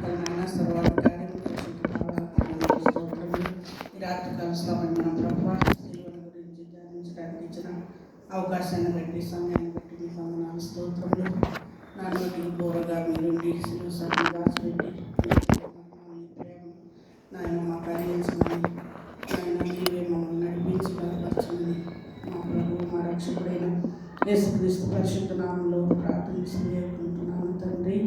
సర్వోన్నతుడైన సర్వాధికారి ఈ రాత్రి కలుస్తామని మన ప్రభుత్వ జీవన గురించి ధ్యానించడానికి ఇచ్చిన అవకాశాన్ని బట్టి సమయాన్ని బట్టి మీ వందనాలు స్తోత్రములు. నా నోటికి బోరగా మీరుండి శిలుసాన్ని దాచిపెట్టి నాయన మాకు అందించమని, నాయన మీరే మమ్మల్ని నడిపించి బలపరచమని మా ప్రభువు మా రక్షకుడైన యేసుక్రీస్తు పరిశుద్ధ నామంలో ప్రార్థించి వేడుకుంటున్నాను తండ్రి.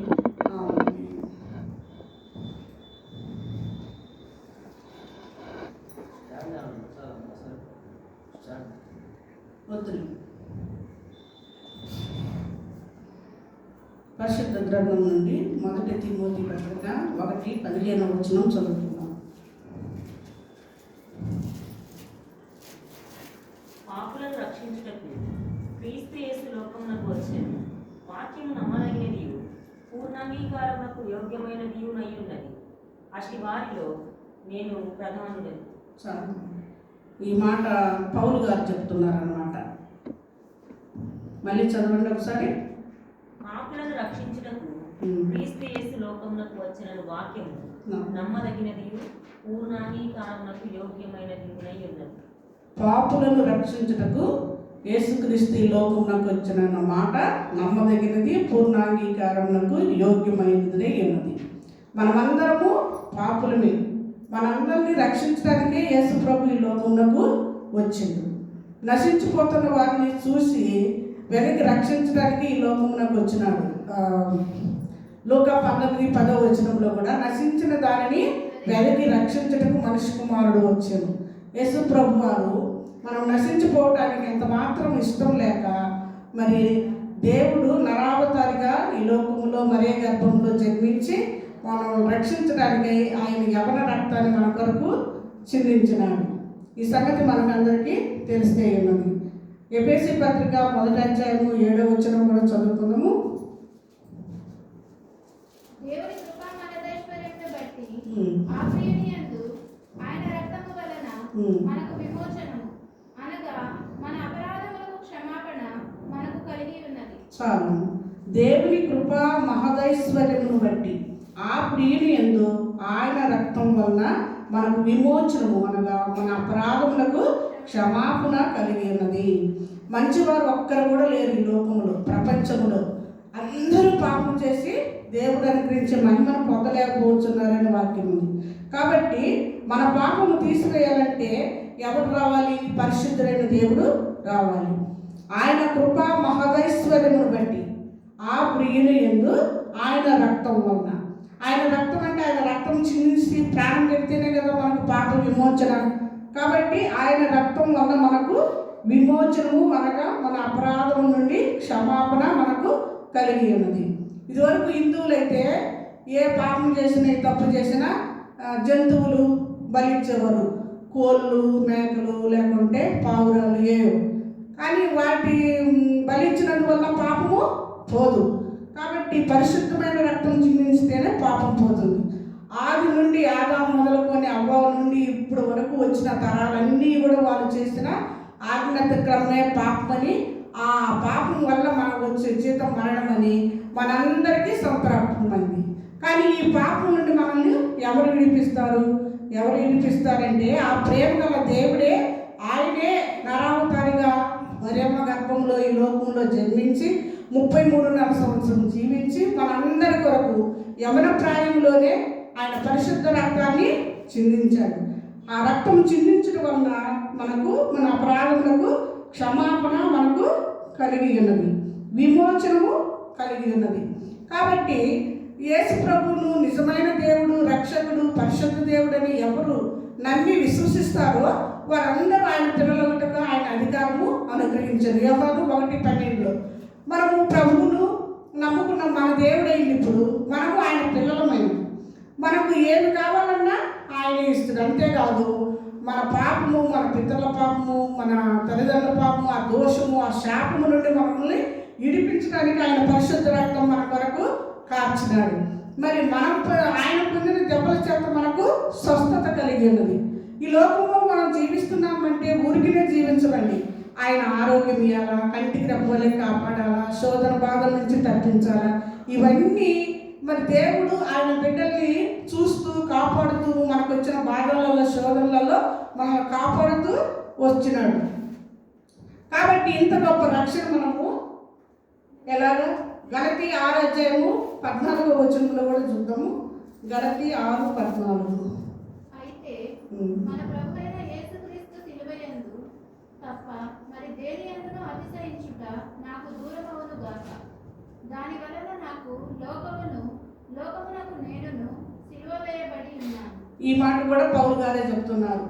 వద్దులు పరిశుద్ధ గ్రంథం నుండి 1 తిమోతి పత్రిక 1:15 చదువుతున్నాం. పాపులను రక్షించుటకు క్రీస్తు యేసు లోకమునకు వచ్చెను. వాక్యము నమ్మదగినదియు పూర్ణాంగీకారమునకు యోగ్యమైనదియు అయ్యున్నది. అట్టి వారిలో నేను ప్రధానుడని. ఈ మాట పౌలు గారు చెప్తున్నారన్నమాట. మళ్ళీ చదవండి ఒకసారి. పాపులను రక్షించుటకు క్రీస్తు యేసు లోకమునకు వచ్చిన వాక్యము నమ్మదగినదియు పూర్ణాంగీకారమునకు యోగ్యమైనదియు అయ్యున్నది. పాపులను రక్షించుటకు యేసుక్రీస్తు ఈ లోకమునకు వచ్చిన మాట నమ్మదగినది, పూర్ణాంగీకారమునకు యోగ్యమైనది ఉన్నది. మనమందరము పాపులమే. మనందరినీ రక్షించడానికే యేసు ప్రభు ఈ లోకమునకు వచ్చిండు. నశించిపోతున్న వారిని చూసి వెనక్కి రక్షించడానికి ఈ లోకమునకు వచ్చినాడు. లూకా 19:10 కూడా నశించిన దానిని వెనక్కి రక్షించటకు మనిషి కుమారుడు వచ్చాను. యేసు ప్రభు వారు మనం నశించిపోవటానికి ఎంత మాత్రం ఇష్టం లేక మరి దేవుడు నరావతారిగా ఈ లోకములో మరియ గర్భంలో జన్మించి మనం రక్షించడానికి ఆయన యవన రక్తాన్ని మన కొరకు చిందించినాడు. ఈ సంగతి మనకందరికీ తెలిస్తే ఉన్నది. ఎఫెసీ పత్రిక 1:7 కూడా చదువుకుందాము. దేవుని కృపా మహదైశ్వర్యమును బట్టి ఆ ప్రియుని యందు ఆయన రక్తము వలన మనకు విమోచనము అనగా మన అపరాధములకు క్షమాపణ మనకు కలిగి ఉన్నది. చాలు. దేవుని కృపా మహదైశ్వర్యమును బట్టి ఆ ప్రియుని యందు ఆయన రక్తం వలన మనకు విమోచనము అనగా మన అపరాధములకు క్షమాపణ కలిగి ఉన్నది. మంచివారు ఒక్కరు కూడా లేరు ఈ లోకములో, ప్రపంచంలో. అందరూ పాపం చేసి దేవుడు అనుగ్రహించే మహిమను పొందలేకపోతున్నారని వాక్యం ఉంది. కాబట్టి మన పాపము తీసివేయాలంటే ఎవరు రావాలి? పరిశుద్ధుడైన దేవుడు రావాలి. ఆయన కృపా మహదైశ్వర్యమును బట్టి ఆ ప్రియుని యందు ఆయన రక్తం వలన, ఆయన రక్తం అంటే ఆయన రక్తం చిందించి ప్రాణం పెడితేనే కదా మనకు పాప విమోచన. కాబట్టి ఆయన రక్తం వల్ల మనకు విమోచనము అనగా మన అపరాధం నుండి క్షమాపణ మనకు కలిగి ఉన్నది. ఇదివరకు హిందువులైతే ఏ పాపం చేసినా, తప్పు చేసినా జంతువులు బలిచ్చేవారు. కోళ్ళు, మేకలు, లేకుంటే పావురాలు ఏవో. కానీ వాటి బలిచ్చినందువల్ల పాపము పోదు. కాబట్టి పరిశుద్ధమైన రక్తం చిందించితేనే పాపం పోతుంది. ఆది నుండి ఆదాము మొదలుకొని అవ్వ నుండి ఇప్పుడు వరకు వచ్చిన తరాలన్నీ కూడా వాళ్ళు చేసిన ఆజ్ఞాతిక్రమే పాపమని, ఆ పాపం వల్ల మనకు వచ్చే జీతం మరణమని మనందరికీ సంప్రాప్తమైంది. కానీ ఈ పాపం నుండి మనల్ని ఎవరు విడిపిస్తారంటే ఆ ప్రేమ గల దేవుడే. ఆయనే నరావతారిగా మరియమ్మ గర్భంలో ఈ లోకంలో జన్మించి 33.5 సంవత్సరం జీవించి మనందరి కొరకు యవన ప్రాయంలోనే ఆయన పరిశుద్ధ రక్తాన్ని చిందించాడు. ఆ రక్తం చిందించడం వలన మనకు మన అపరాధములకు క్షమాపణ మనకు కలిగి ఉన్నది, విమోచనము కలిగి ఉన్నది. కాబట్టి యేసు ప్రభువును నిజమైన దేవుడు, రక్షకుడు, పరిశుద్ధ దేవుడని ఎవరు నమ్మి విశ్వసిస్తారో వారందరూ ఆయన పిల్లలకు ఆయన అధికారము అనుగ్రహించారు. యోహాను 1:12 మనము ప్రభువును నమ్ముకున్న మన దేవుడైంది. ఇప్పుడు మనము ఆయన పిల్లలమైన మనకు ఏమి కావాలన్నా ఆయన ఇస్తాడు. అంతేకాదు మన పాపము, మన పితరుల పాపము, మన తల్లిదండ్రుల పాపము, ఆ దోషము, ఆ శాపము నుండి మనల్ని విడిపించడానికి ఆయన పరిశుద్ధ రక్తం మన కొరకు కార్చినాడు. మరి మనం ఆయన పొందిన దెబ్బల చేత మనకు స్వస్థత కలిగి ఉన్నది. ఈ లోకంలో మనం జీవిస్తున్నామంటే ఊరికినే జీవించమండి. ఆయన ఆరోగ్యం ఇవ్వాలా, కంటికి రెప్పలే కాపాడాలా, శోధన బాధల నుంచి తప్పించాలా. ఇవన్నీ మరి దేవుడు ఆయన బిడ్డల్ని మనల్ని కాపాడుతూ వచ్చినాడు. కాబట్టి ఇంత గొప్ప రక్షణ మనము ఎలాగా గలతీ 6:14 కూడా చూద్దాము. గలతీ 6:14. అయితే మన ప్రభువైన యేసుక్రీస్తు శిలువయందు తప్ప మరి దేని యందును అతిశయించుట నాకు దూరమవును గాక. దాని వలన నాకు లోకమునకు నేనును సిలువ వేయబడి ఉన్నాను. ఈ మాట కూడా పౌలు గారే చెప్తున్నారు.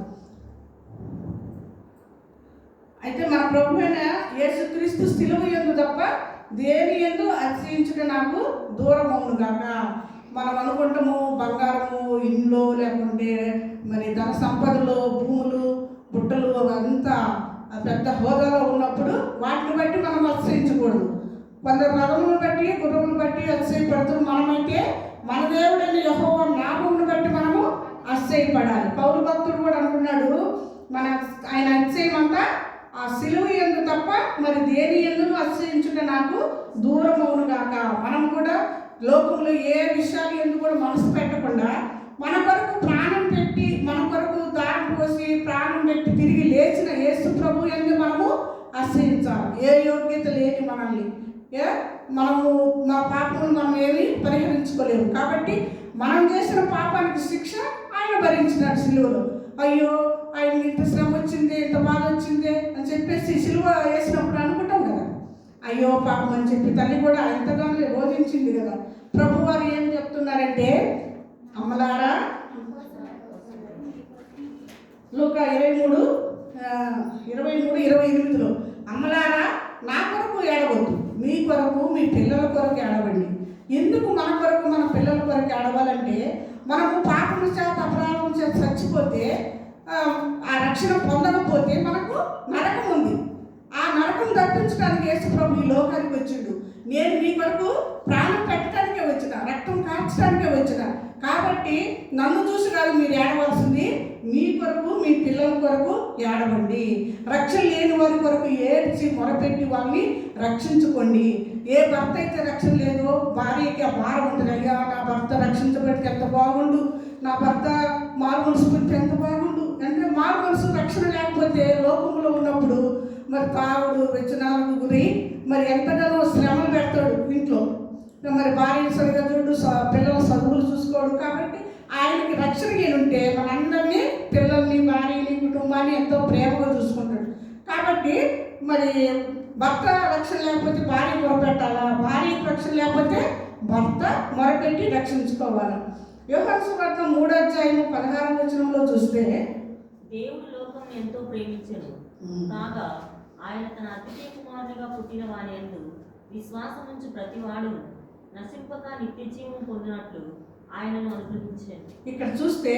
అయితే మన ప్రభువైన యేసుక్రీస్తు శిలువ యందు తప్ప దేని యందు అతిశయించుట నాకు దూరం అవును గాక. మనం అనుకుంటాము బంగారము, ఇండ్లు, లేకుంటే మరి ధన సంపదలు, భూములు, బుట్టలు అంతా పెద్ద హోదాలో ఉన్నప్పుడు వాటిని బట్టి మనం అతిశయించకూడదు. కొందరు రథములను బట్టి, గుర్రములను బట్టి అతిశయపడుతున్నారు. మనమైతే మన దేవుడైన యెహోవా నామమును బట్టి మనము అతిశయపడాలి. పౌలు భక్తుడు కూడా అనుకున్నాడు, ఆయన అతిశయం అంతా ఆ సిలువ యందు తప్ప మరి దేని యందును అతిశయించుట నాకు దూరం అవును గాక. మనం కూడా లోకంలో ఏ విషయాలు ఎందుకు కూడా మనసు పెట్టకుండా మన కొరకు ప్రాణం పెట్టి, మన కొరకు దారం పోసి ప్రాణం పెట్టి తిరిగి లేచిన యేసు ప్రభు యందు మనము అతిశయించాలి. ఏ యోగ్యత లేని మనల్ని మనము మా పాపమును మనం ఏమీ పరిహరించుకోలేము. కాబట్టి మనం చేసిన పాపానికి శిక్ష ఆయన భరించినాడు సిలువలో. అయ్యో ఆయన ఇంత శ్రమ వచ్చింది, ఇంత బాధ వచ్చింది అని చెప్పేసి సిలువ వేసినప్పుడు అనుకుంటాం కదా, అయ్యో పాపం అని చెప్పి తల్లి కూడా ఎంతగానో బోధించింది కదా. ప్రభు వారు ఏం చెప్తున్నారంటే, అమ్మలారా, లూకా 23:28 అమ్మలారా నా కొరకు ఏడవద్దు, మీ కొరకు మీ పిల్లల కొరకు ఏడవండి. ఎందుకు మన కొరకు మన పిల్లల కొరకు ఏడవాలంటే, మనము పాపం చేత అపరాధం చేత చచ్చిపోతే ఆ రక్షణ పొందకపోతే మనకు నరకం ఉంది. ఆ నరకం తప్పించడానికి యేసు ప్రభు ఈ లోకానికి వచ్చిండు. నేను మీ కొరకు ప్రాణం పెట్టడానికే వచ్చిన, రక్తం కార్చడానికే వచ్చిన. కాబట్టి నన్ను చూసి కాదు మీరు ఏడవలసింది, మీ కొరకు మీ పిల్లల కొరకు ఏడవండి. రక్షణ లేని వారి కొరకు ఏడ్చి మొరపెట్టి వాళ్ళని రక్షించుకోండి. ఏ భర్త అయితే రక్షణ లేదో భార్యకి ఆ భారం ఉంటుంది. అయ్యా నా భర్త రక్షించబడితే ఎంత బాగుండు, నా భర్త మారు మనసు పెడితే ఎంత బాగుండు. అంటే మారు మనసు రక్షణ లేకపోతే లోకంలో ఉన్నప్పుడు మరి తాగుడు వ్యసనాలకు గురి మరి ఎంతగానో శ్రమలు పెడతాడు ఇంట్లో. మరి భార్యను సరిగా చూడు, పిల్లల చదువులు చూసుకోడు. కాబట్టి ఆయనకి రక్షణ ఉంటే మనందరినీ, పిల్లల్ని, భార్యని, కుటుంబాన్ని ఎంతో ప్రేమగా చూసుకుంటాడు. కాబట్టి మరి భర్త రక్షణ లేకపోతే భార్య మొరపెట్టాలా, భార్యకు రక్షణ లేకపోతే భర్త మొరపెట్టి రక్షించుకోవాలి. యోహాను సువార్త 3:16 చూస్తే, దేవుడు లోకం ఎంతో ప్రేమించెను కాగా ఆయన తన అతిథి కుమారునిగా పుట్టిన వాని యందు విశ్వాసం నుంచి ప్రతి వాడు నశింపక నిత్య జీవం పొందినట్లు ఆయనను అనుగ్రహించాను. ఇక్కడ చూస్తే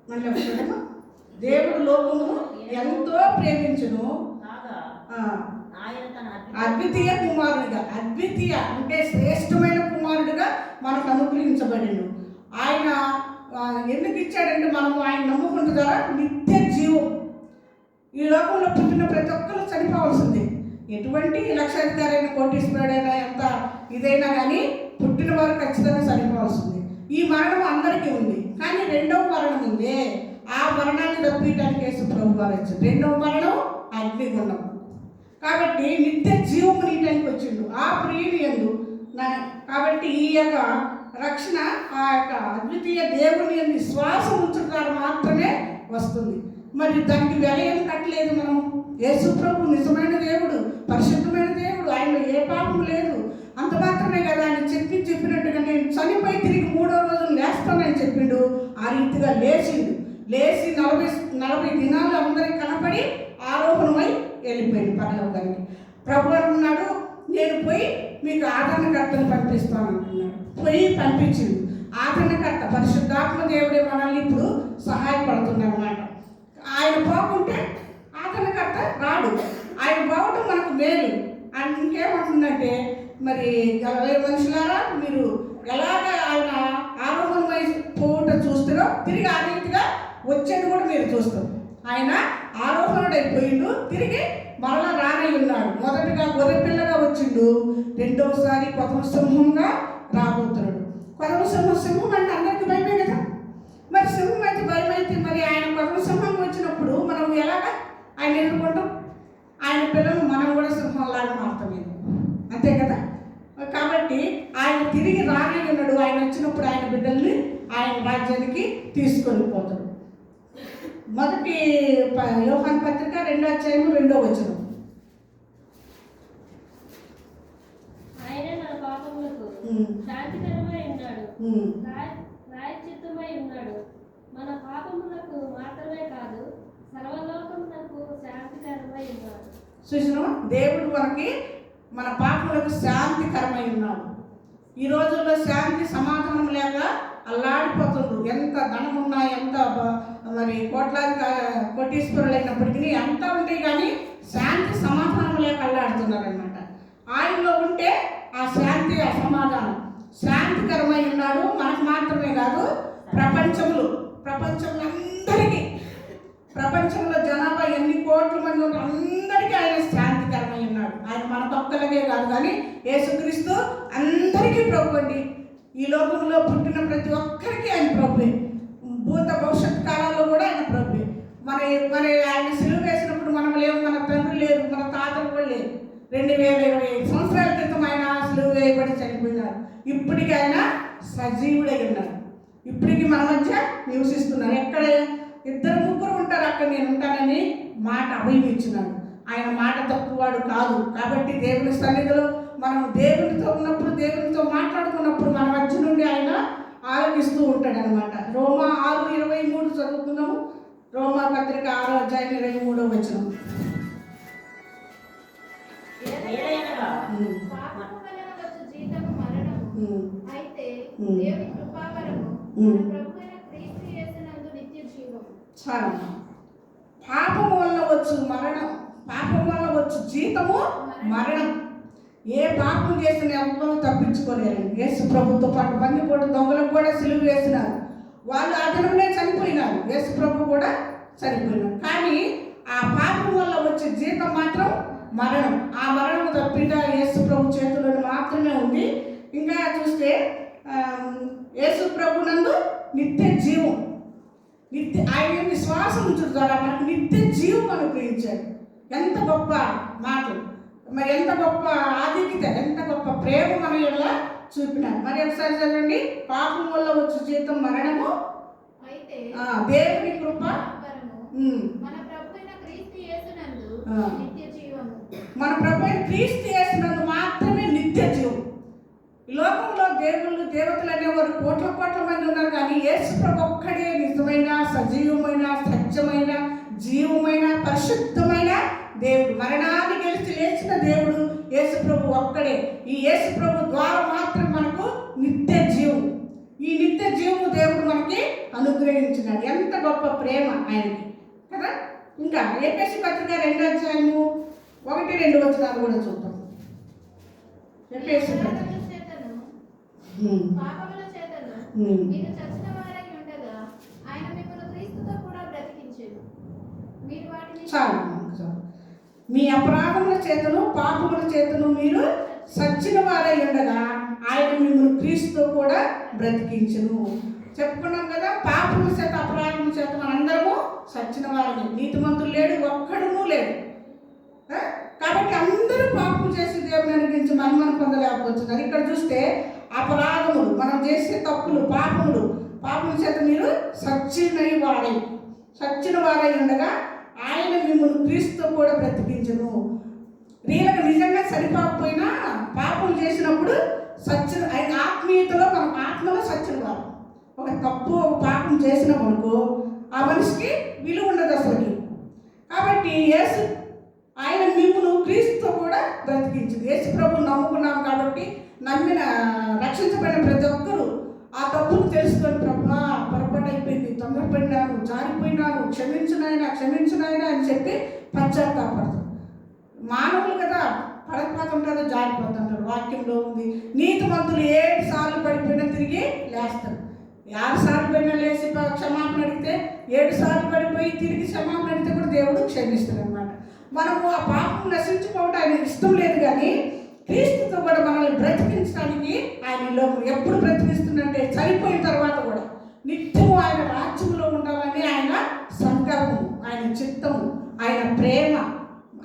మళ్ళీ దేవుడు లోకమును ఎంతో ప్రేమించును కాగా ఆయన తన అద్వితీయ కుమారుడిగా, అద్వితీయ అంటే శ్రేష్టమైన కుమారుడిగా మనకు అనుగ్రహించబడిండు. ఆయన ఎందుకు ఇచ్చాడంటే మనము ఆయన నమ్ముకుంటు ద్వారా నిత్య జీవం. ఈ లోకంలో పుట్టిన ప్రతి ఒక్కరు చనిపోవాల్సిందే. ఎటువంటి లక్షాధికారైన, కోటీశ్వరుడైనా, ఎంత ఇదైనా కానీ పుట్టిన వారు ఖచ్చితంగా చనిపోవాల్సిందే. ఈ మరణం అందరికీ ఉంది. కానీ రెండవ మరణం ఉంది. ఆ మరణాన్ని తప్పించడానికి యేసు ప్రభు వారు వచ్చారు. రెండవ మరణం అగ్నిగుండం. కాబట్టి నిత్య జీవము నీటానికి వచ్చిండు ఆ ప్రియుని యందు. కాబట్టి ఈ యొక్క రక్షణ ఆ యొక్క అద్వితీయ దేవుని యందు విశ్వాసం ఉంచడం మాత్రమే వస్తుంది. మరి దానికి వెల ఏం కట్టలేదు. మనము యేసు ప్రభు నిజమైన దేవుడు, పరిశుద్ధమైన దేవుడు, ఆయనలో ఏ పాపం లేదు. అంత మాత్రమే కదా ఆయన చెప్పినట్టుగా నేను చనిపోయి తిరిగి 3వ రోజు లేస్తానని చెప్పిండు. ఆ రీతిగా లేచి 40 దినాలు అందరికి కనపడి ఆరోహణమై వెళ్ళిపోయింది పరలోకానికి. ప్రభు అంటున్నాడు, నేను పోయి మీకు ఆదరణకర్తను పంపిస్తాను అంటున్నాడు. పోయి పంపించిండు. ఆదరణకర్త పరిశుద్ధాత్మ దేవుడే మనల్ని ఇప్పుడు సహాయపడుతున్నాడు అన్నమాట. ఆయన బాగుంటే ఆదరణకర్త రాడు. ఆయన బాగుంటే మనకు మేలు. ఆయన ఇంకేమంటుందంటే, మరి మనుషులారా మీరు ఎలాగ ఆయన ఆరోహణమై పోవుట చూస్తారో తిరిగి ఆ రీతిగా వచ్చేది కూడా మీరు చూస్తారు. ఆయన ఆరోహణుడైపోయిండు, తిరిగి మరలా రానై ఉన్నాడు. మొదటిగా గొర్రెపిల్లగా వచ్చిండు, రెండవసారి కొదమ సింహంగా రాబోతున్నాడు. కొదమ సింహం అంటే అందరికీ భయమే కదా. మరి సింహం అయితే భయం అయితే మరి ఆయన బాగానే ఉన్నాడు, ఆయన వచ్చినప్పుడు ఆయన బిడ్డల్ని ఆయన రాజ్యానికి తీసుకొని పోతాడు. మొదటి యోహాను పత్రిక 2:2 ఆయన మన పాపములకు శాంతికరమై ఉన్నాడు, ప్రాయశ్చిత్తమై ఉన్నాడు. మన పాపములకు మాత్రమే కాదు, సర్వలోకమునకు శాంతికరమై ఉన్నాడు. చూసినా, దేవుడు మనకి మన పాపములకు శాంతికరమై ఉన్నాడు. ఈ రోజుల్లో శాంతి సమాధానం లేక అల్లాడిపోతుండ్రు. ఎంత ధనం ఉన్నా, ఎంత మరి కోటీశ్వరులు అయినప్పటికీ అంతా ఉంటాయి, కానీ శాంతి సమాధానం లేక అల్లాడుతున్నారు అనమాట. ఆయనలో ఉంటే ఆ శాంతి, ఆ సమాధానం శాంతికరమై ఉన్నాడు. మనకు మాత్రమే కాదు, ప్రపంచంలో అందరికీ, ప్రపంచంలో జనాభా ఎన్ని కోట్ల మంది ఉన్నారు అందరికీ ఆయన శాంతికరమై ఉన్నాడు. ఆయన మన భక్తులకే కాదు, కానీ యేసుక్రీస్తు అందరికీ ప్రభు అండి. ఈ లోకంలో పుట్టిన ప్రతి ఒక్కరికి ఆయన ప్రభువే. భూత భవిష్యత్ కాలాల్లో కూడా ఆయన ప్రభువే. మరి ఆయన సిలువ వేసినప్పుడు మనం లేవు, మన తండ్రి లేరు, మన తాతలు కూడా లేరు. 2025 సంవత్సరాల క్రితం ఆయన సిలువ వేయబడి చనిపోయినారు. ఇప్పటికీ ఆయన సజీవుడై ఉన్నారు. ఇప్పటికీ మన మధ్య నివసిస్తున్నారు. ఎక్కడ 2-3 ఉంటారు, అక్కడ నేను ఉంటానని మాట అభయం ఇచ్చినాడు. ఆయన మాట తప్పువాడు కాదు. కాబట్టి దేవుని సన్నిధిలో మనం దేవునితో ఉన్నప్పుడు, దేవునితో మాట్లాడుకున్నప్పుడు మన మధ్య నుండి ఆయన ఆలోచిస్తూ ఉంటాడు అనమాట. రోమా 6:23 చదువుకుందాము. రోమా పత్రిక 6:23. పాపము వలన వచ్చు జీతము మరణము, అయితే దేవుని కృపావరము మన ప్రభువైన క్రీస్తు యేసునందు నిత్య జీవము. చాలా పాపము వల్ల వచ్చు మరణం, పాపం వల్ల వచ్చు జీతము మరణం. ఏ పాపం చేసిన ఎవరో తప్పించుకోలేరు. యేసు ప్రభుతో పాటు బందిపోటు దొంగలకు కూడా సిలువ వేసినారు. వాళ్ళు ఆ దినమే చనిపోయినారు. యేసు ప్రభు కూడా చనిపోయినారు. కానీ ఆ పాపం వల్ల వచ్చే జీతం మాత్రం మరణం. ఆ మరణం తప్పిట యేసు ప్రభు చేతుల్లో మాత్రమే ఉంది. ఇంకా చూస్తే యేసు ప్రభు నందు నిత్య జీవం, ఆయన విశ్వాసం ఉంచడం ద్వారా మనకు నిత్య జీవం అనుగ్రహించాడు. ఎంత గొప్ప మాటలు, మరి ఎంత గొప్ప ఆధిక్యత, ఎంత గొప్ప ప్రేమ మన ఎలా చూపినారు. మరి ఒకసారి చదవండి. పాపం వల్ల వచ్చే జీతం మరణము, అయితే దేవుని కృప మన ప్రభువైన క్రీస్తు యేసునందు నిత్య జీవము. మన ప్రభువైన క్రీస్తు యేసునందు మాత్రమే నిత్య జీవం. ఈ లోకంలో దేవుళ్ళు, దేవతలు అనేవారు కోట్ల మంది ఉన్నారు, కానీ యేసు ప్రభు ఒక్కడే నిజమైన, సజీవమైన, సత్యమైన, జీవమైన, పరిశుద్ధమైన దేవుడు. మరణాన్ని గెలిచి లేచిన దేవుడు యేసు ప్రభు ఒక్కడే. ఈ యేసు ప్రభు ద్వారా మాత్రం మనకు నిత్య జీవం. ఈ నిత్య జీవము దేవుడు మనకి అనుగ్రహించినాడు. ఎంత గొప్ప ప్రేమ ఆయనకి కదా. ఇంకా ఎఫెసీ పత్రిక 2:1-2 కూడా చూద్దాం. ఎఫెసీ పత్రిక పాపముల చేతను మీరు చచ్చిన వారై ఉండగా ఆయన మిమ్మల్ని క్రీస్తుతో కూడా బ్రతికించెను. మీరు వాటిని మీ అపరాధముల చేతను, పాపముల చేతను మీరు సచ్చిన వారై ఉండగా ఆయన మిమ్మల్ని క్రీస్తుతో కూడా బ్రతికించెను. చెప్పుకున్నాం కదా, పాపముల చేత, అపరాధముల చేత మనందరము సచ్చిన వారిని. నీతిమంతులు లేడు, ఒక్కడునూ లేడు. కాబట్టి అందరూ పాపం చేసి దేవుని అనుగ్రహించి మహిమను పొందలేకపోతున్నారు. ఇక్కడ చూస్తే అపరాధములు, మనం చేసే తప్పులు, పాపముల చేత మీరు సచ్చిన వారై ఉండగా ఆయన మిమ్మల్ని క్రీస్తుతో కూడా బ్రతికించను. వీళ్ళకి నిజంగా సరిపోకపోయినా పాపం చేసినప్పుడు ఆయన ఆత్మీయతలో, మనం ఆత్మలో సచ్చిన వారు. ఒక తప్పు, ఒక పాపం చేసినామనుకో ఆ మనిషికి విలువ ఉండదు అసలు. కాబట్టి ఆయన మిమ్మల్ని క్రీస్తుతో కూడా బ్రతికించింది. యేసు ప్రభు నమ్ముకున్నాం కాబట్టి, రక్షించబడిన ప్రతి ఒక్కరూ ఆ తప్పును తెలుసుకొని, ప్రభు పొరపాటు అయిపోయింది, తొందరపడినాను, జారిపోయినాను, క్షమించునైనా అని చెప్పి పశ్చాత్తాపడతారు. మానవులు కదా, పడకపోతుంటారో జారిపోతుంటారు. వాక్యంలో ఉంది, నీతిమంతులు 7 సార్లు పడిపోయినా తిరిగి లేస్తారు. 6 సార్లు పడినా లేచి క్షమాపణ అడిగితే, 7 సార్లు పడిపోయి తిరిగి క్షమాపణ అడిగితే కూడా దేవుడు క్షమిస్తాడు అనమాట. మనము ఆ పాపం నశించుకోవడం ఆయన ఇష్టం లేదు, కానీ క్రీస్తుతో కూడా మనల్ని బ్రతికించడానికి ఆయన లోకం ఎప్పుడు బ్రతికిస్తుందంటే చనిపోయిన తర్వాత కూడా నిత్యము ఆయన రాజ్యంలో ఉండాలని ఆయన సంకల్పం, ఆయన చిత్తము, ఆయన ప్రేమ.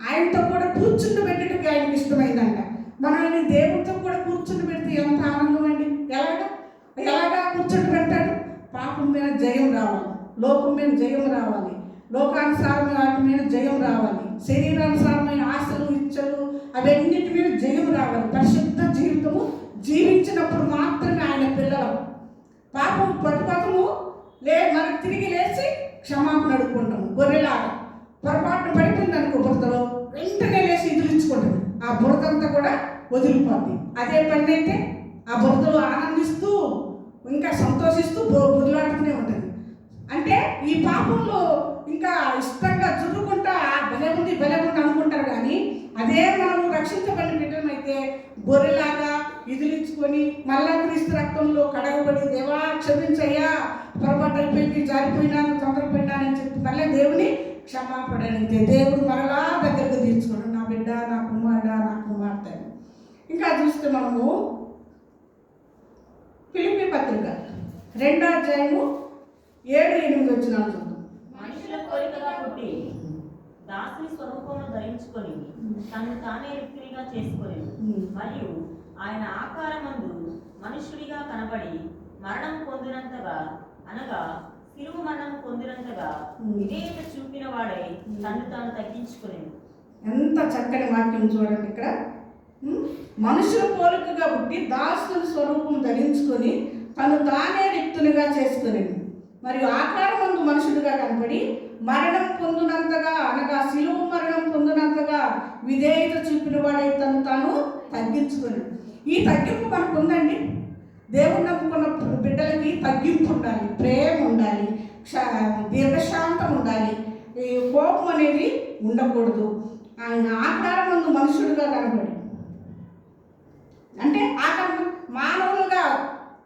ఆయనతో కూడా కూర్చుండి పెట్టడానికి ఆయనకి ఇష్టమైందంట. మనం దేవుడితో కూడా కూర్చుని పెడితే ఎంత ఆనందం అండి. ఎలా చుట్టూ పెడతాడు? పాపం మీద జయం రావాలి, లోకం మీద జయం రావాలి, లోకానుసారమైన వాటి మీద జయం రావాలి, శరీరానుసారమైన ఆశలు ఇచ్చలు అవన్నిటి మీద జయం రావాలి. పరిశుద్ధ జీవితము జీవించినప్పుడు మాత్రమే ఆయన పిల్లలు. పాపం పట్టుపక్కము మనకు తిరిగి లేచి క్షమాపణ అడుక్కుంటాము. గొర్రెలాగా పొరపాటున పడిపోయింది అనుకో బురదలో, వెంటనే లేచి ఎదురించుకుంటుంది, ఆ బురదంతా కూడా వదిలిపోద్ది. అదే పని అయితే ఆ బురదలో ఆనందిస్తూ ఇంకా సంతోషిస్తూ బుర్లాడుతూనే ఉంటుంది. అంటే ఈ పాపంలో ఇంకా ఇష్టంగా చురుకుంటా భలే ఉంది అనుకుంటారు. కానీ అదే మనం రక్షించబడిన బిడ్డలమైతే గొర్రెలాగా ఎదిరించుకొని మళ్ళా క్రీస్తు రక్తంలో కడగబడి, దేవా క్షమించయ్యా, పొరపాటు అయిపోయింది, జారిపోయినాను, తొందరపోయినానని చెప్పి మళ్ళీ దేవుని క్షమాపణ అడిగితే దేవుడు మరలా దగ్గరకు తీర్చుకోండి, నా బిడ్డ, నా కుమారుడా, నా కుమార్తె. ఇంకా చూస్తే మనము ఫిలిప్పీ పత్రిక 2వ అధ్యాయము 7-8 వచనాలు చూద్దాం. మనుషుల కోరికగా పుట్టి దాసుని స్వరూపమును ధరించుకొని తను తానే రిక్తునిగా చేసుకొని మరియు ఆయన ఆకారమందు మనుషుడిగా కనబడి మరణం పొందినంతగా, అనగా శిలువ మరణం పొందినంతగా విధేయత చూపిన వాడై తను తాను తగ్గించుకుని. ఎంత చక్కని వాక్యం చూడండి ఇక్కడ. మనుషుల పోలికగా పుట్టి దాసుని స్వరూపం ధరించుకొని తను తానే రిక్తునిగా చేసుకుని మరియు ఆకారమందు మనుషుడిగా కనబడి మరణం పొందినంతగా, అనగా శిలువ మరణం పొందినంతగా విధేయత చూపిన వాడై తను తాను తగ్గించుకుని. ఈ తగ్గింపు మనకు ఉందండి. దేవుడు నమ్ముకున్న బిడ్డలకి తగ్గింపు ఉండాలి, ప్రేమ ఉండాలి, దీర్ఘశాంతం ఉండాలి, కోపం అనేది ఉండకూడదు. ఆయన ఆకారమందు మనుషుడిగా కనబడి, అంటే మానవులుగా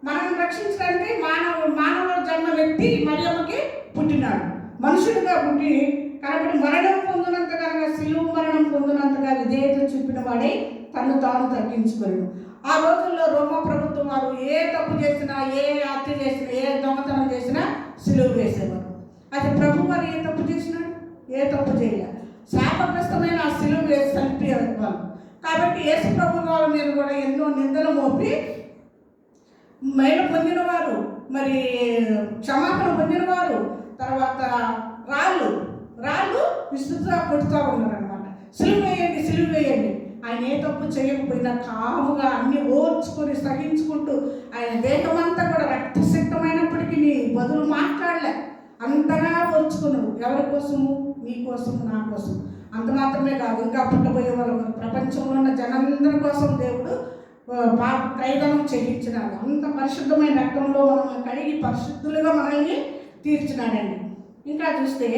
మనం రక్షించడానికి మానవుల జన్మ వ్యక్తి మరియమ్మకి పుట్టినాడు. మనుషుడిగా పుట్టి కనబడి మరణం పొందినంతగా, శిలువ మరణం పొందినంతగా విధేయత చూపిన వాడే తను తాను తగ్గించుకోలేడు. ఆ రోజుల్లో రోమా ప్రభుత్వం వారు ఏ తప్పు చేసినా, ఏ హత్య చేసినా, ఏ దొంగతనం చేసినా శిలువ వేసేవారు. అయితే ప్రభు వారు ఏ తప్పు చేసినాడు? ఏ తప్పు చేయలేదు. శాపగ్రస్తమైన ఆ శిలువ వేసి చనిపోయేవారు. కాబట్టి యేసు ప్రభు వాళ్ళ మీద కూడా ఎన్నో నిందలు మోపి మేలు పొందినవారు, మరి క్షమాపణ పొందినవారు, తర్వాత రాళ్ళు విసురుగా కొడుతూ ఉన్నారనమాట. సిలువ వేయండి. ఆయన ఏ తప్పు చేయకపోయినా కాముగా అన్ని ఓర్చుకొని సహించుకుంటూ ఆయన దేహమంతా కూడా రక్తసిక్తమైనప్పటికీ బదులు మాట్లాడలే, అంతగా ఓర్చుకున్నాడు. ఎవరి కోసము? మీ కోసం, నా కోసం. అంత మాత్రమే కాదు, ఇంకా పుట్టబోయే వాళ్ళు ప్రపంచంలో ఉన్న జనందరి కోసం దేవుడు క్రైదనం చెల్లించినాడు. అంత పరిశుద్ధమైన రక్తంలో మనం కడిగి పరిశుద్ధులుగా మనల్ని తీర్చినాడండి. ఇంకా చూస్తే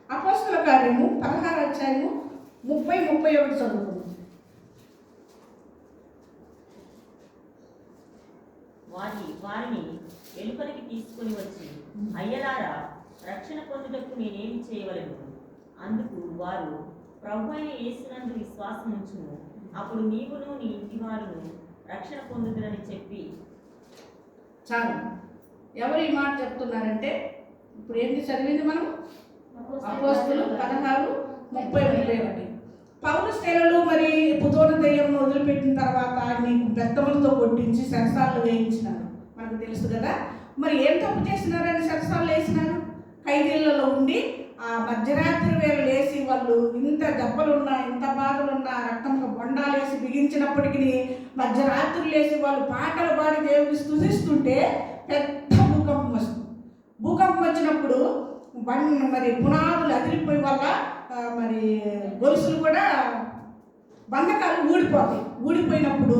అపోస్తల కార్యము 16వ అధ్యాయము 30-31 చదువుకుందాం. వారిని వెలుపలికి తీసుకుని వచ్చి, అయ్యలారా, రక్షణ పొందుటకు నేనేమి చేయవలెను? అందుకు వారు, ప్రభు అయిన యేసునందు విశ్వాసం ఉంచుము, అప్పుడు నీవును నీ ఇంటి వారును రక్షణ పొందుదురని చెప్పి. చాలు. ఎవరు ఈ మాట చెప్తున్నారంటే, ఇప్పుడు ఏంటి చదివింది మనం? అపోస్తలు 16:30-31. పౌలు స్త్రీలు మరి పుతోన దెయ్యం వదిలిపెట్టిన తర్వాత నీకు బెత్తములతో కొట్టించి సరసాలు వేయించినారు, మనకు తెలుసు కదా. మరి ఏం తప్పు చేసినారని సరసాలు వేసినారు? ఖైదీలలో ఉండి ఆ మధ్యరాత్రి వేళ లేచి వాళ్ళు ఇంత దెబ్బలున్నా, ఇంత బాధలున్నా, రక్తంలో బొండాలేసి బిగించినప్పటికీ మధ్యరాత్రి లేచి వాళ్ళు పాటలు పాడి దేవుని స్తుతిస్తుంటే పెద్ద భూకంపం వస్తుంది. భూకంపం వచ్చినప్పుడు మరి పునాదులు అదిరిపోయి వల్ల మరి గొలుసులు కూడా బంధకాలు ఊడిపోయినప్పుడు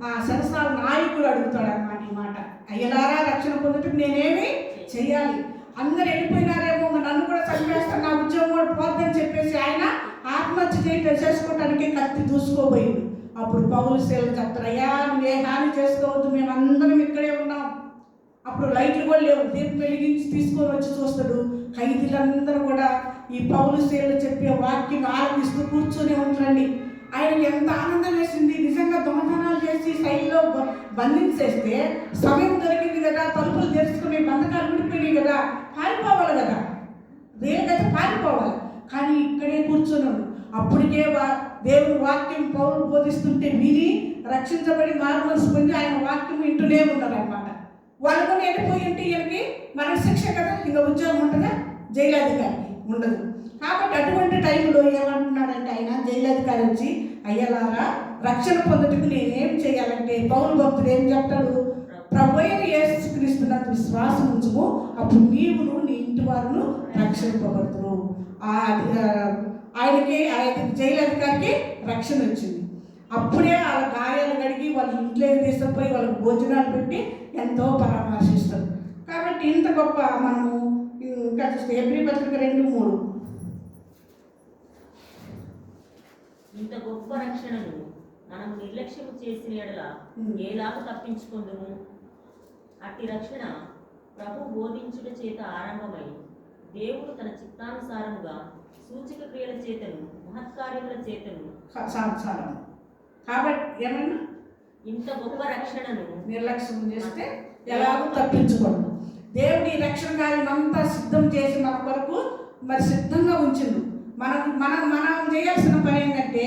ఆ సరసాల నాయకుడు అడుగుతాడు అన్నమాట ఈ మాట, అయ్యలారా, రక్షణ పొందుటకు నేనేమి చెయ్యాలి? అందరు వెళ్ళిపోయినారేమో, నన్ను కూడా చంపేస్తాను, నా ఉద్యోగం కూడా పోద్దని చెప్పేసి ఆయన ఆత్మహత్య చేసుకోవడానికి కత్తి దూసుకోబోయింది. అప్పుడు పౌలు సేవలు చెప్తారు, అయ్యా నువ్వు ఏ హాని చేసుకోవద్దు, మేమందరం ఇక్కడే ఉన్నాం. అప్పుడు లైట్లు కూడా లేవు, దీపం వెలిగించి తీసుకొని వచ్చి చూస్తాడు. ఖైదీలందరూ కూడా ఈ పౌలు సేవలు చెప్పే వాక్యం ఆలపిస్తూ కూర్చొని ఉంటారండి. ఆయనకి ఎంత ఆనందం వేసింది. నిజంగా దొంగతనాలు చేసి శైలిలో బంధించేస్తే సమయం దొరికింది కదా, తలుపులు తెరుచుకుని బంధకాలు విడిపోయినాయి కదా, పారిపోవాలి కదా, వేగత పారిపోవాలి. కానీ ఇక్కడే కూర్చొని అప్పటికే దేవుని వాక్యం పౌలు బోధిస్తుంటే విని రక్షించబడి మారు మనసు పొంది ఆయన వాక్యం వింటూనే ఉన్నారనమాట. వాళ్ళు కూడా వెళ్ళిపోయి ఉంటే ఈయనకి మరణ శిక్ష కదా, ఇంకా ఉద్యోగం ఉంటుందా? జైలాధికారికి ఉండదు. కాబట్టి అటువంటి టైంలో ఏమంటున్నాడంటే ఆయన జైలాధికారి వచ్చి, అయ్యలారా రక్షణ పొందుటకు నేనేం చేయాలంటే పౌలు భక్తుడు ఏం చెప్తాడు? ప్రభువైన యేసుక్రీస్తునందు విశ్వాసం ఉంచుము, అప్పుడు నీవును నీ ఇంటి వారును రక్షింపబడుతురు. ఆయనకి జైలధికారికి రక్షణ వచ్చింది. అప్పుడే వాళ్ళ గాయాలు కడిగి వాళ్ళ ఇంట్లో తీసుకుపోయి వాళ్ళకి భోజనాలు పెట్టి ఎంతో పరామర్శిస్తారు. కాబట్టి ఇంత గొప్ప మనము ఇంకా చూస్తే ఎబ్రీ పత్రిక 2:3 ఇంత గొప్ప రక్షణను మనం నిర్లక్ష్యం చేసిన ఎడల ఏలాగా తప్పించుకుందుము? అట్టి రక్షణ ప్రభు బోధించుట చేత ఆరంభమై దేవుడు తన చిత్తానుసారముగా సూచక క్రియల చేతను మహత్కార్యముల చేతను కాబట్టి ఏమైనా ఇంత గొప్ప రక్షణను నిర్లక్ష్యం చేస్తే ఎలాగో తప్పించుకోండి. దేవుడి రక్షణ కార్యం అంతా సిద్ధం చేసి మన కొరకు మరి సిద్ధంగా ఉంచిండు. మనం చేయాల్సిన పని ఏంటంటే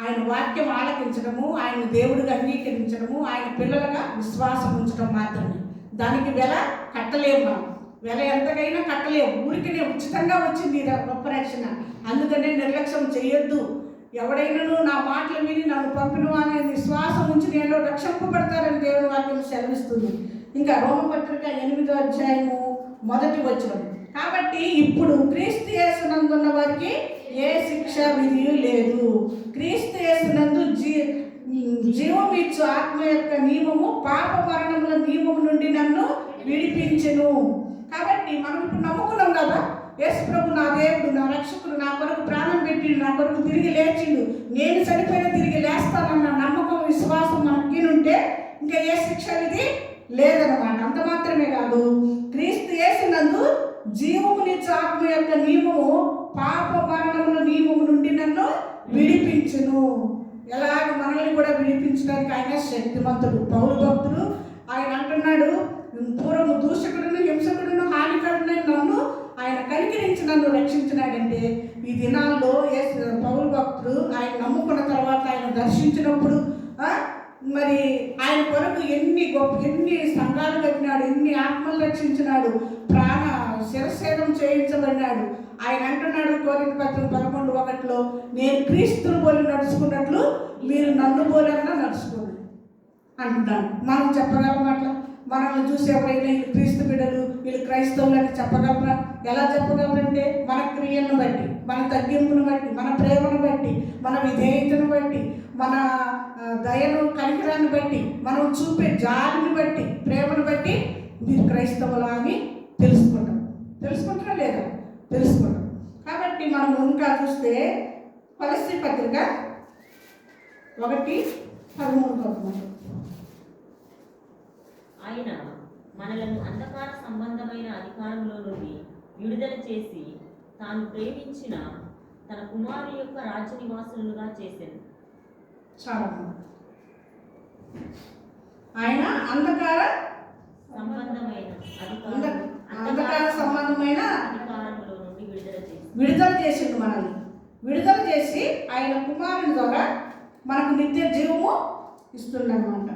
ఆయన వాక్యం ఆలకించడము, ఆయన దేవుడిగా అంగీకరించడము, ఆయన పిల్లలుగా విశ్వాసం ఉంచడం మాత్రమే. దానికి వెల కట్టలేము, మనం వెల ఎంతకైనా కట్టలేము. ఊరికినే ఉచితంగా వచ్చింది గొప్ప రక్షణ. అందుకనే నిర్లక్ష్యం చేయొద్దు. ఎవడైనాను నా మాటలు విని నన్ను పంపిన అనే విశ్వాసం ఉంచి నేను రక్షింపబడతారని దేవుని వాక్యం సెలవిస్తుంది. ఇంకా రోమపత్రిక 8వ అధ్యాయము 1 వచనం. కాబట్టి ఇప్పుడు క్రీస్తు యేసునందున్న వారికి ఏ శిక్ష విధి లేదు. క్రీస్తు యేసునందు జీవం ఇచ్చు ఆత్మ యొక్క నియమము పాప మరణముల నియమము నుండి నన్ను విడిపించెను. కాబట్టి మనం ఇప్పుడు నమ్ముకున్నాం కదా, యేసు ప్రభు నా దేవుడు, నా రక్షకుడు, నా కొరకు ప్రాణం పెట్టిండు, నా కొరకు తిరిగి లేచిండు, నేను చనిపోయిన తిరిగి లేస్తానన్న నమ్మకం విశ్వాసం మనకి ఉంటే ఇంకా ఏ శిక్ష విధి లేదన్నమాట. అంత మాత్రమే కాదు, క్రీస్తు యేసునందు జీవమునిచ్చు ఆత్మ యొక్క నియమము పాప మరణముల నియమము నుండి నన్ను విడిపించును. ఎలాగ మనల్ని కూడా విడిపించడానికి ఆయన శక్తిమంతుడు. పౌలు భక్తుడు ఆయన అంటున్నాడు, పూర్వము దూషకుడును హింసకుడును హానికరుడైన నన్ను ఆయన కనికరించి నన్ను రక్షించినాడంటే ఈ దినాల్లో పౌలు భక్తుడు ఆయన నమ్ముకున్న తర్వాత ఆయన దర్శించినప్పుడు మరి ఆయన కొరకు ఎన్ని సంఘాలు కట్టినాడు, ఎన్ని ఆత్మలు రక్షించినాడు, ప్రాణ శిరఛేదం చేయించబడినాడు. ఆయన అంటున్నాడు కొరింథీ పత్రిక 11:1 నేను క్రీస్తును పోలి నడుచుకున్నట్లు మీరు నన్ను పోలన్నా నడుచుకోండి అంటున్నాడు. మనం చెప్పగలం అట్లా? మనల్ని చూసి ఎవరైనా వీళ్ళు క్రీస్తు బిడ్డలు, వీళ్ళు క్రైస్తవులు అని చెప్పగలరా? ఎలా చెప్పగలరంటే మన క్రియలను బట్టి, మన తగ్గింపును బట్టి, మన ప్రేమను బట్టి, మన విధేయతను బట్టి, మన దయను కనికరాన్ని బట్టి, మనం చూపే జాలిని బట్టి, ప్రేమను బట్టి మీరు క్రైస్తవులా అని తెలుసుకుంటారా లేదా? తెలుసుకుంటాం. కాబట్టి మనం ఇంకా చూస్తే కొలస్సీ పత్రిక 1:13 ఆయన మనలను అంధకార సంబంధమైన అధికారంలో నుండి విడుదల చేసి తాను ప్రేమించిన తన కుమారుని యొక్క రాజ్య నివాసులుగా చేశాను. చాలా ఆయన అంధకార సంబంధమైన అధికారంలో నుండి విడుదల చేసిండు. మనల్ని విడుదల చేసి ఆయన కుమారుని ద్వారా మనకు నిత్య జీవము ఇస్తుందన్నమాట.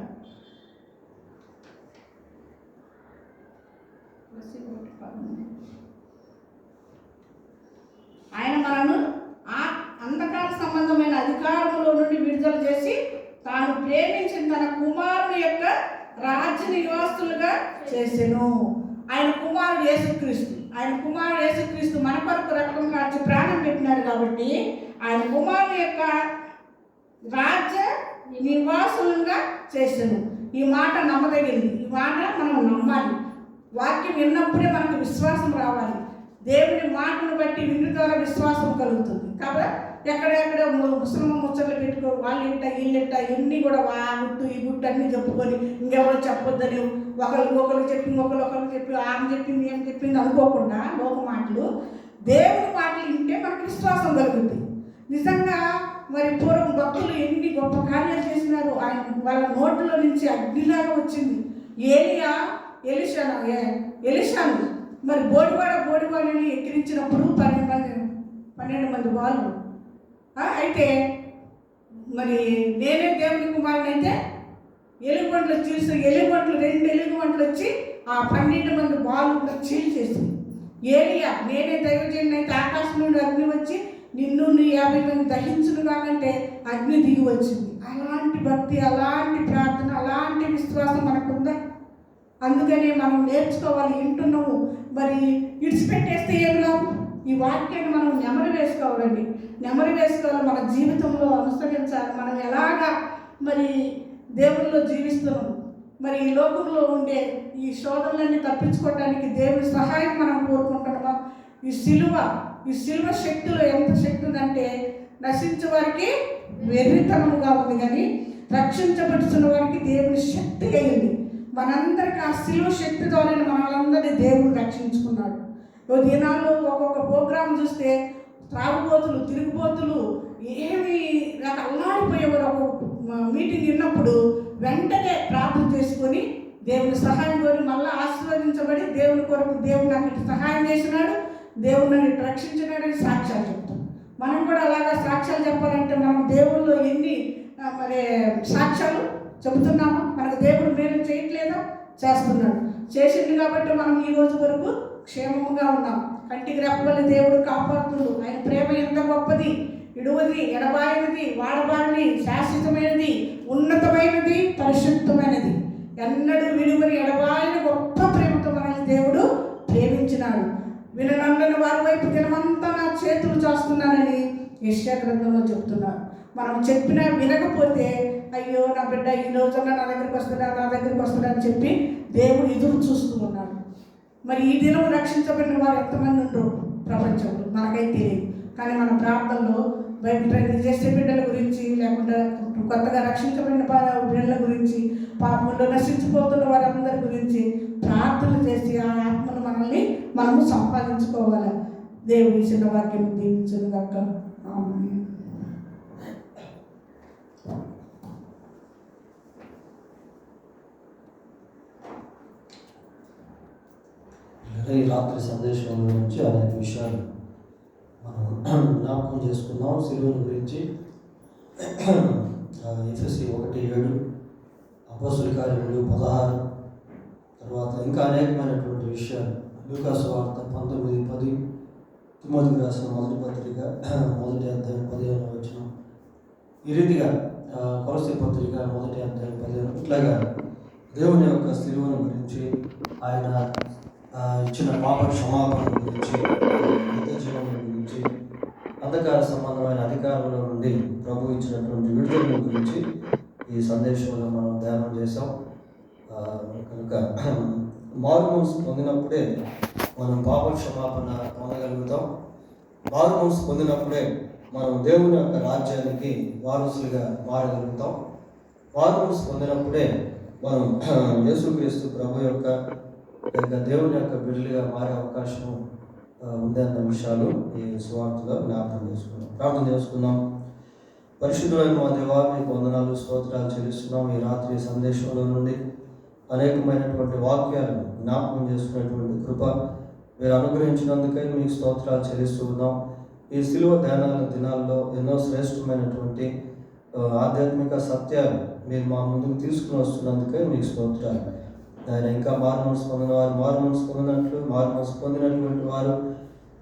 ఆయన మనను ఆ అంధకార సంబంధమైన అధికారంలో నుండి విడుదల చేసి తాను ప్రేమించిన తన కుమారుని యొక్క రాజ్య నివాసులుగా చేసెను. ఆయన కుమారుడు యేసుక్రీస్తు మన కొరకు రక్తం కార్చి ప్రాణం పెట్టినాడు. కాబట్టి ఆయన కుమారుని యొక్క రాజ్య నివాసులుగా చేసెను. ఈ మాట నమ్మదగింది. ఈ మాట మనం నమ్మాలి. వాక్యం విన్నప్పుడే మనకు విశ్వాసం రావాలి. దేవుని మాటను బట్టి విన్న ద్వారా విశ్వాసం కలుగుతుంది. కాబట్టి ఎక్కడెక్కడ ముసలమ్మ ముచ్చట్లు పెట్టుకో, వాళ్ళు ఇంట వీళ్ళింట ఎన్ని కూడా ఆ గుట్టు ఈ గుట్టు అన్నీ చెప్పుకొని ఇంకెవరో చెప్పొద్దని ఒకరికి చెప్పి ఒకరికి చెప్పి ఆమె చెప్పింది ఏం చెప్పింది అనుకోకుండా లోక మాటలు, దేవుని మాటలు వింటే మనకు విశ్వాసం కలుగుతుంది. నిజంగా మరి పూర్వం భక్తులు ఎన్ని గొప్ప కార్యాలు చేసినారు. ఆయన వాళ్ళ నోట్లో నుంచి అగ్నిలాగా వచ్చింది. ఎలిషాను మరి బోడివాడిని ఎక్కిరించినప్పుడు 12 మంది వాళ్ళు అయితే మరి నేనే దేవుని కుమారుని అయితే ఎలుగుబంట్లు చీల్చి రెండు ఎలుగుబంట్లు వచ్చి ఆ 12 మంది బాలు చీల్చేసింది. ఏలియా నేనే దైవజనుని అయితే ఆకాశం నుండి అగ్ని వచ్చి నిన్ను నీ 50 మంది దహించును కాకంటే అగ్ని దిగి వచ్చింది. అలాంటి భక్తి, అలాంటి ప్రార్థన, అలాంటి విశ్వాసం మనకుందా? అందుకని మనం నేర్చుకోవాలి. వింటున్నాము మరి ఇడిచిపెట్టేస్తే ఏమి లాభం? ఈ వాక్యాన్ని మనం నెమరు వేసుకోవాలండి. నెమరు వేసుకోవాలి, మన జీవితంలో అనుసరించాలి. మనం ఎలాగా మరి దేవుల్లో జీవిస్తున్నాం, మరి ఈ లోకంలో ఉండే ఈ శోధనలన్నీ తప్పించుకోవడానికి దేవుని సహాయం మనం కోరుకుంటున్నామా? ఈ సిలువ శక్తిలో ఎంత శక్తి ఉందంటే నశించే వారికి వెర్రితనముగా ఉంది, కానీ రక్షించబడుతున్న వారికి దేవుని శక్తి అయింది. మనందరికీ ఆ సిలువ శక్తి ద్వారా మనలందరినీ దేవుడు రక్షించుకున్నాడు. ఓ దినాల్లో ఒక్కొక్క ప్రోగ్రాం చూస్తే త్రాగుబోతులు, తిరుగుబోతులు ఏమి నాకు అల్లాడిపోయేవారు. ఒక మీటింగ్ విన్నప్పుడు వెంటనే ప్రార్థన చేసుకొని దేవుని సహాయం కోరి మళ్ళీ ఆశీర్వదించబడి దేవుని కొరకు దేవుడు నాకు ఇటు సహాయం చేసినాడు, దేవుడు నన్ను ఇటు రక్షించినాడని సాక్ష్యాలు చెప్తాం. మనం కూడా అలాగా సాక్ష్యాలు చెప్పాలంటే మనం దేవుళ్ళు ఎన్ని మరి సాక్ష్యాలు చెబుతున్నాము. మనకు దేవుడు మేలు చేయట్లేదా? చేస్తున్నాడు. చేసింది కాబట్టి మనం ఈ రోజు వరకు క్షేమముగా ఉన్నాం. కంటికి రెప్పవల్లి దేవుడు కాపాడుతుడు. ఆయన ప్రేమ ఎంత గొప్పది, విడువది, ఎడబాయినది, వాడబారిని, శాశ్వతమైనది, ఉన్నతమైనది, పరిశుద్ధమైనది. ఎన్నడూ విడువని ఎడబాయిన గొప్ప ప్రేమతో మనల్ని దేవుడు ప్రేమించినాడు. విననల్లని వారి వైపు దినమంతా నా చేతులు చాస్తున్నానని యెషయా గ్రంథంలో చెప్తున్నారు. మనం చెప్పినా వినకపోతే అయ్యో నా బిడ్డ ఈ రోజున నా దగ్గరికి వస్తున్నా అని చెప్పి దేవుడు ఎదురు చూస్తూ ఉన్నాడు. మరి ఈ దినం రక్షించబడిన వారు ఎంతమంది ఉండరు ప్రపంచంలో మనకైతే తెలియదు. కానీ మన ప్రార్థనలో బైబిల్ చేసే బిడ్డల గురించి, లేకుండా కొత్తగా రక్షించబడిన బిడ్డల గురించి, పాపంలో నశించిపోతున్న వారందరి గురించి ప్రార్థన చేసి ఆ ఆత్మను మనము సంపాదించుకోవాలి. దేవుడి చిన్న వాక్యం దీవించును గాక. ఆమేన్. ఈ రాత్రి సందేశం గురించి అనేక విషయాలు మనం జ్ఞాపకం చేసుకున్నాం. సిలువను గురించి ఎఫెసీ 1:7, అపోస్తలుల కార్యములు 16, తర్వాత ఇంకా అనేకమైనటువంటి విషయాలు లూకా సువార్త 19:10, తిమోతికి రాసిన మొదటి పత్రిక 1వ అధ్యాయం 15వ వచనం, ఈ రీతిగా కొలస్సీ పత్రిక 1వ అధ్యాయం 15, ఇట్లాగా దేవుని యొక్క సిలువను గురించి, ఆయన ఇచ్చిన పాప క్షమాపణ గురించి, నిత్య జీవనం గురించి, అంధకార సంబంధమైన అధికారుల నుండి ప్రభు ఇచ్చినటువంటి విడుదల గురించి ఈ సందేశంలో మనం ధ్యానం చేసాం. కనుక మారుమనసు పొందినప్పుడే మనం పాప క్షమాపణ పొందగలుగుతాం. మారుమనసు పొందినప్పుడే మనం దేవుని యొక్క రాజ్యానికి వారసులుగా మారగలుగుతాం. మారుమనసు పొందినప్పుడే మనం యేసుక్రీస్తు ప్రభు యొక్క దేవుని యొక్క బిడ్డలుగా మారే అవకాశం ఉందన్న విషయాలు ఈ సువార్తలో జ్ఞాపకం చేసుకున్నాం. ప్రార్థన చేసుకుందాం. పరిశుద్ధులైన మా దేవా, మీకు వందనాలు, స్తోత్రాలు చెల్లిస్తున్నాం. ఈ రాత్రి సందేశంలో నుండి అనేకమైనటువంటి వాక్యాలను జ్ఞాపకం చేసుకునేటువంటి కృప మీరు అనుగ్రహించినందుకై మీకు స్తోత్రాలు చెల్లిస్తూ ఉన్నాం. ఈ సిలువ ధ్యానాల దినాల్లో ఎన్నో శ్రేష్టమైనటువంటి ఆధ్యాత్మిక సత్యాలు మీరు మా ముందుకు తీసుకుని వస్తున్నందుకై మీకు స్తోత్రాలు. ఆయన ఇంకా మారుమనసు పొందిన వారు మారుమనసు పొందినట్లు, మారుమనసు పొందినటువంటి వారు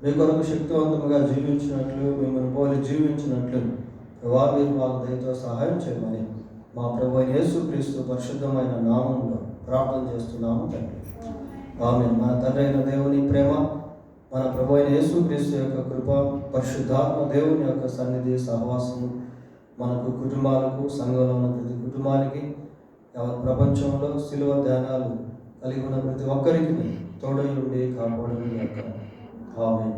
మీ కొరకు శక్తివంతంగా జీవించినట్లు, మిమ్మల్ని పోలి జీవించినట్లు వారు మీరు మాకు దయతో సహాయం చేయమని మా ప్రభు యేసుక్రీస్తు పరిశుద్ధమైన నామంలో ప్రార్థన చేస్తున్నాము తండ్రి. ఆమేన్. మన తండ్రి అయిన దేవుని ప్రేమ, మన ప్రభు అయిన యేసుక్రీస్తు యొక్క కృప, పరిశుద్ధాత్మ దేవుని యొక్క సన్నిధి సహవాసము మనకు, కుటుంబాలకు, సంఘంలో ఉన్న ప్రతి కుటుంబానికి, ప్రపంచంలో సిలువ ధ్యానాలు కలిగి ఉన్న ప్రతి ఒక్కరికి తోడై ఉండి కాపాడని యొక్క ఆమేన్.